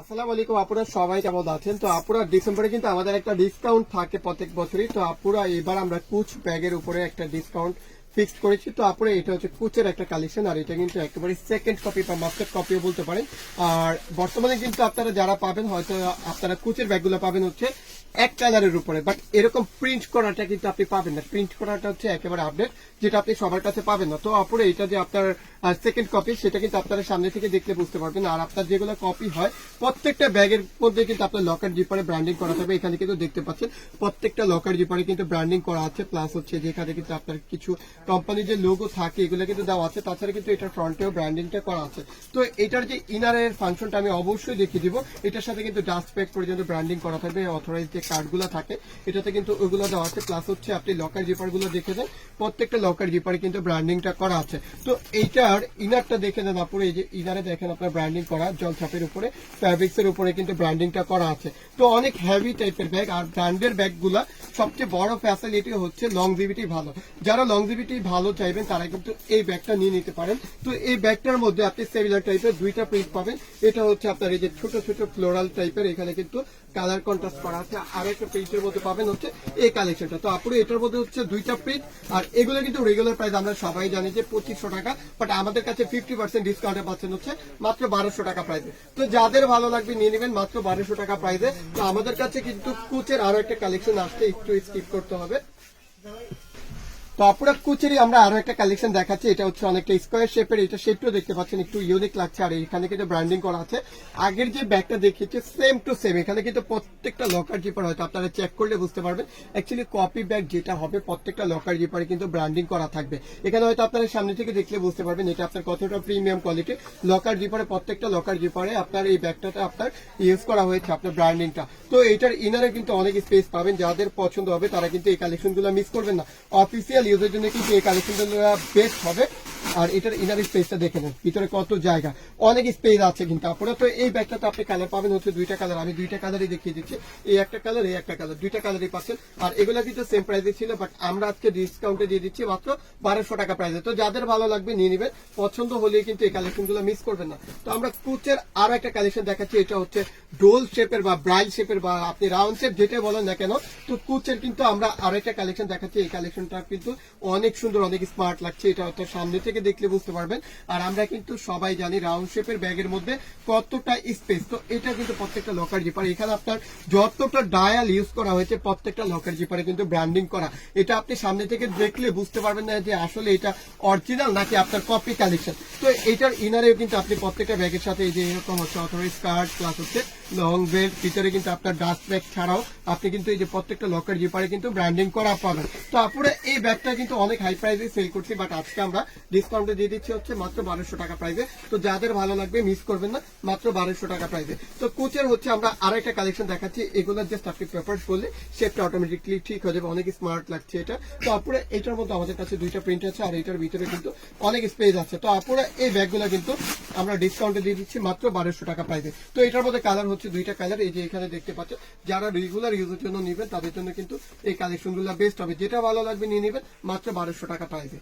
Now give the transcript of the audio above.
আসসালামু আলাইকুম, আপনারা সবাই কেমন আছেন? তো আপুরা ডিসেম্বরে কিন্তু আমাদের একটা ডিসকাউন্ট থাকে প্রত্যেক বছরই। তো আপুরা এবার আমরা কুচ ব্যাগের উপরে একটা ডিসকাউন্ট ফিক্সড করেছি। তো আপুরা এটা হচ্ছে কুচের একটা কালেকশন, আর এটা কিন্তু একেবারে সেকেন্ড কপি বা মাস্টার কপিও বলতে পারেন। আর বর্তমানে কিন্তু আপনারা যারা পাবেন, হয়তো আপনারা কুচের ব্যাগগুলো পাবেন হচ্ছে এক কালারের উপরে, বাট এরকম প্রিন্ট করাটা কিন্তু আপনি পাবেন না। প্রিন্ট করাটা হচ্ছে একেবারে আপডেট, যেটা আপনি সবার কাছে পাবেন না। তো আপুরা এটা যে আপনার সেকেন্ড কপি, সেটা কিন্তু আপনারা সামনে থেকে দেখলে বুঝতে পারবেন। আর আপনার যেগুলো কপি হয় প্রত্যেকটা ব্যাগের মধ্যে কিন্তু আপনার লকার জিপারে ব্র্যান্ডিং করা থাকবে। এখানে কিন্তু দেখতে পাচ্ছেন প্রত্যেকটা লকার জিপারে কিন্তু ব্র্যান্ডিং করা আছে, প্লাস হচ্ছে যেখানে কিন্তু আপনার কিছু কোম্পানির যে লোগো থাকে এগুলো কিন্তু দেওয়া আছে। তাছাড়া কিন্তু এটার ফ্রন্টেও ব্র্যান্ডিংটা করা আছে। তো এটার যে ইনারের ফাংশনটা আমি অবশ্যই দেখিয়ে দিব। এটার সাথে কিন্তু ডাস্ট ব্যাগ পর্যন্ত ব্র্যান্ডিং করা থাকবে। অথরাইজ যে কার্ডগুলো থাকে এটাতে কিন্তু ওগুলো দেওয়া আছে। প্লাস হচ্ছে আপনি লকার জিপার গুলো দেখে দেন, প্রত্যেকটা লকার জিপারে কিন্তু ব্র্যান্ডিংটা করা আছে। তো এইটার ইনারটা দেখে দেন আপুরে, এই যে ইনারে দেখেন আপনার ব্র্যান্ডিং করা, জলছাপের উপরে ফ্যাব্রিক্স এর উপরে কিন্তু ব্র্যান্ডিংটা করা আছে। তো অনেক হেভি টাইপের ব্যাগ। আর ব্র্যান্ডের ব্যাগগুলা সবচেয়ে বড় ফ্যাসিলিটি হচ্ছে লংজিভিটি ভালো। যারা লংজিভিটি ভালো চাইবেন তারা কিন্তু এই ব্যাগটা নিয়ে নিতে পারেন। তো এই ব্যাগটার মধ্যে আপনি সেমিলার টাইপের দুইটা প্রিন্ট পাবেন। এটা হচ্ছে আপনার এই যে ছোট ছোট ফ্লোরাল টাইপের, এখানে কিন্তু কালার কন্ট্রাস্ট করা আছে। আর একটা প্রিন্টের মধ্যে পাবেন হচ্ছে এই কালেকশনটা। তো আপনি এটার মধ্যে হচ্ছে দুইটা প্রিন্ট। আর এগুলো কিন্তু রেগুলার প্রাইস আমরা সবাই জানি যে 2500 টাকা, বাট আমাদের কাছে 50% ডিসকাউন্টে পাচ্ছেন হচ্ছে মাত্র 1200 টাকা প্রাইসে। তো যাদের ভালো লাগবে নিয়ে নেবেন মাত্র 1200 টাকা প্রাইসে। তো আমাদের কাছে কিন্তু কুচের আরো একটা কালেকশন আসছে, একটু স্কিপ করতে হবে। তো আপনারা কুচেরই আমরা আরো একটা কালেকশন দেখাচ্ছি। এটা হচ্ছে অনেকটা স্কোয়ার শেপের, এটা শেপটাও দেখতে পাচ্ছেন একটু ইউনিক লাগছে। আর এখানে কিন্তু ব্র্যান্ডিং করা আছে। আগের যে ব্যাগটা দেখিয়েছে সেম টু সেম, এখানে কিন্তু প্রত্যেকটা লকার জিপার হয়তো আপনারা চেক করলে বুঝতে পারবেন। অ্যাকচুয়ালি কপি ব্যাগ যেটা হবে প্রত্যেকটা লকার জিপারে কিন্তু ব্র্যান্ডিং করা থাকবে। এখানে হয়তো আপনারা সামনে থেকে দেখলে বুঝতে পারবেন এটা আপনার কতটা প্রিমিয়াম কোয়ালিটি। লকার জিপারে প্রত্যেকটা লকার জিপারে আপনার এই ব্যাগটাতে আপনার ইউজ করা হয়েছে আপনার ব্র্যান্ডিংটা। তো এটার ইনারে কিন্তু অনেক স্পেস পাবেন। যাদের পছন্দ হবে তারা কিন্তু এই কালেকশনগুলো মিস করবেন না। অফিসিয়াল ইউজের জন্য কিন্তু এই কালেকশনগুলো বেস্ট হবে। আর এটার ইনার স্পেসটা দেখে নেন, ভিতরে কত জায়গা, অনেক স্পেস আছে কিন্তু আপনারা। তো এই ব্যাগটাতে আপনি কালার পাবেন হচ্ছে দুইটা কালার, আমি দুইটা কালারই দেখিয়ে দিচ্ছি। এই একটা কালার, এই একটা কালার, দুইটা কালারই পাচ্ছেন। আর এগুলা কিন্তু সেম প্রাইসে ছিল, বাট আমরা আজকে ডিসকাউন্টে দিয়ে দিচ্ছি মাত্র 1200 টাকা প্রাইসে। তো যাদের ভালো লাগবে নিয়ে নেবেন, পছন্দ হলে কিন্তু এই কালেকশনগুলো মিস করবেন না। তো আমরা কুচের আরো একটা কালেকশন দেখাচ্ছি। এটা হচ্ছে ডোল শেপের বা ব্রাইল শেপের বা আপনি রাউন্ড শেপ যেটা বলেন না কেন। তো কুচের কিন্তু আমরা আরো একটা কালেকশন দেখাচ্ছি। এই কালেকশনটা কিন্তু অনেক সুন্দর, অনেক স্মার্ট লাগছে। এটা হয়তো সামনে থেকে দেখলে বুঝতে পারবেন। আর আমরা কিন্তু সবাই জানি রাউন্ড শেপের ব্যাগের মধ্যে কতটা স্পেস। তো এটা কিন্তু প্রত্যেকটা লকার জিপার, এখানে আপনার যতটা ডায়াল ইউজ করা হয়েছে প্রত্যেকটা লকার জিপারে কিন্তু ব্র্যান্ডিং করা। এটা আপনি সামনে থেকে দেখলে বুঝতে পারবেন না যে আসলে এটা অরিজিনাল নাকি আপনার কপি কালেকশন। তো এটার ইনারেও কিন্তু আপনি প্রত্যেকটা ব্যাগের সাথে এই যে এরকম হচ্ছে অথবা স্কার্ট প্লাস হচ্ছে লং বেল্ট, ভিতরে কিন্তু আপনার ডাস্ট ব্যাগ ছাড়াও আপনি কিন্তু এই যে প্রত্যেকটা লকার জিপারে কিন্তু ব্র্যান্ডিং করা পাবেন। তো আপনারা এই ব্যাগটা কিন্তু অনেক হাই প্রাইসে সেল করছি, বাট আজকে আমরা ডিসকাউন্টে দিয়ে দিচ্ছি হচ্ছে মাত্র 1200 টাকা প্রাইসে। তো যাদের ভালো লাগবে মিস করবেন না, মাত্র 1200 টাকা প্রাইসে। তো কোচের হচ্ছে আমরা আরো একটা কালেকশন দেখাচ্ছি। এগুলো জাস্ট আপনি পেপার করলে শেপটা অটোমেটিকলি ঠিক হয়ে যাবে, অনেক স্মার্ট লাগছে এটা। তো আপনারা এটার মধ্যে আমাদের কাছে দুইটা প্রিন্ট আছে, আর এটার ভিতরে কিন্তু অনেক স্পেস আছে। তো আপনারা এই ব্যাগগুলো কিন্তু আমরা ডিসকাউন্টে দিয়ে দিচ্ছি মাত্র 1200 টাকা প্রাইসে। তো এটার মধ্যে কালার হচ্ছে দুইটা কালার, এই যে এখানে দেখতে পাচ্ছেন। যারা রেগুলার ইউজের জন্য নেবেন তাদের জন্য কিন্তু এই কালেকশনগুলো বেস্ট হবে। যেটা ভালো লাগবে নিয়ে নেবেন মাত্র 1200 টাকা প্রাইসে।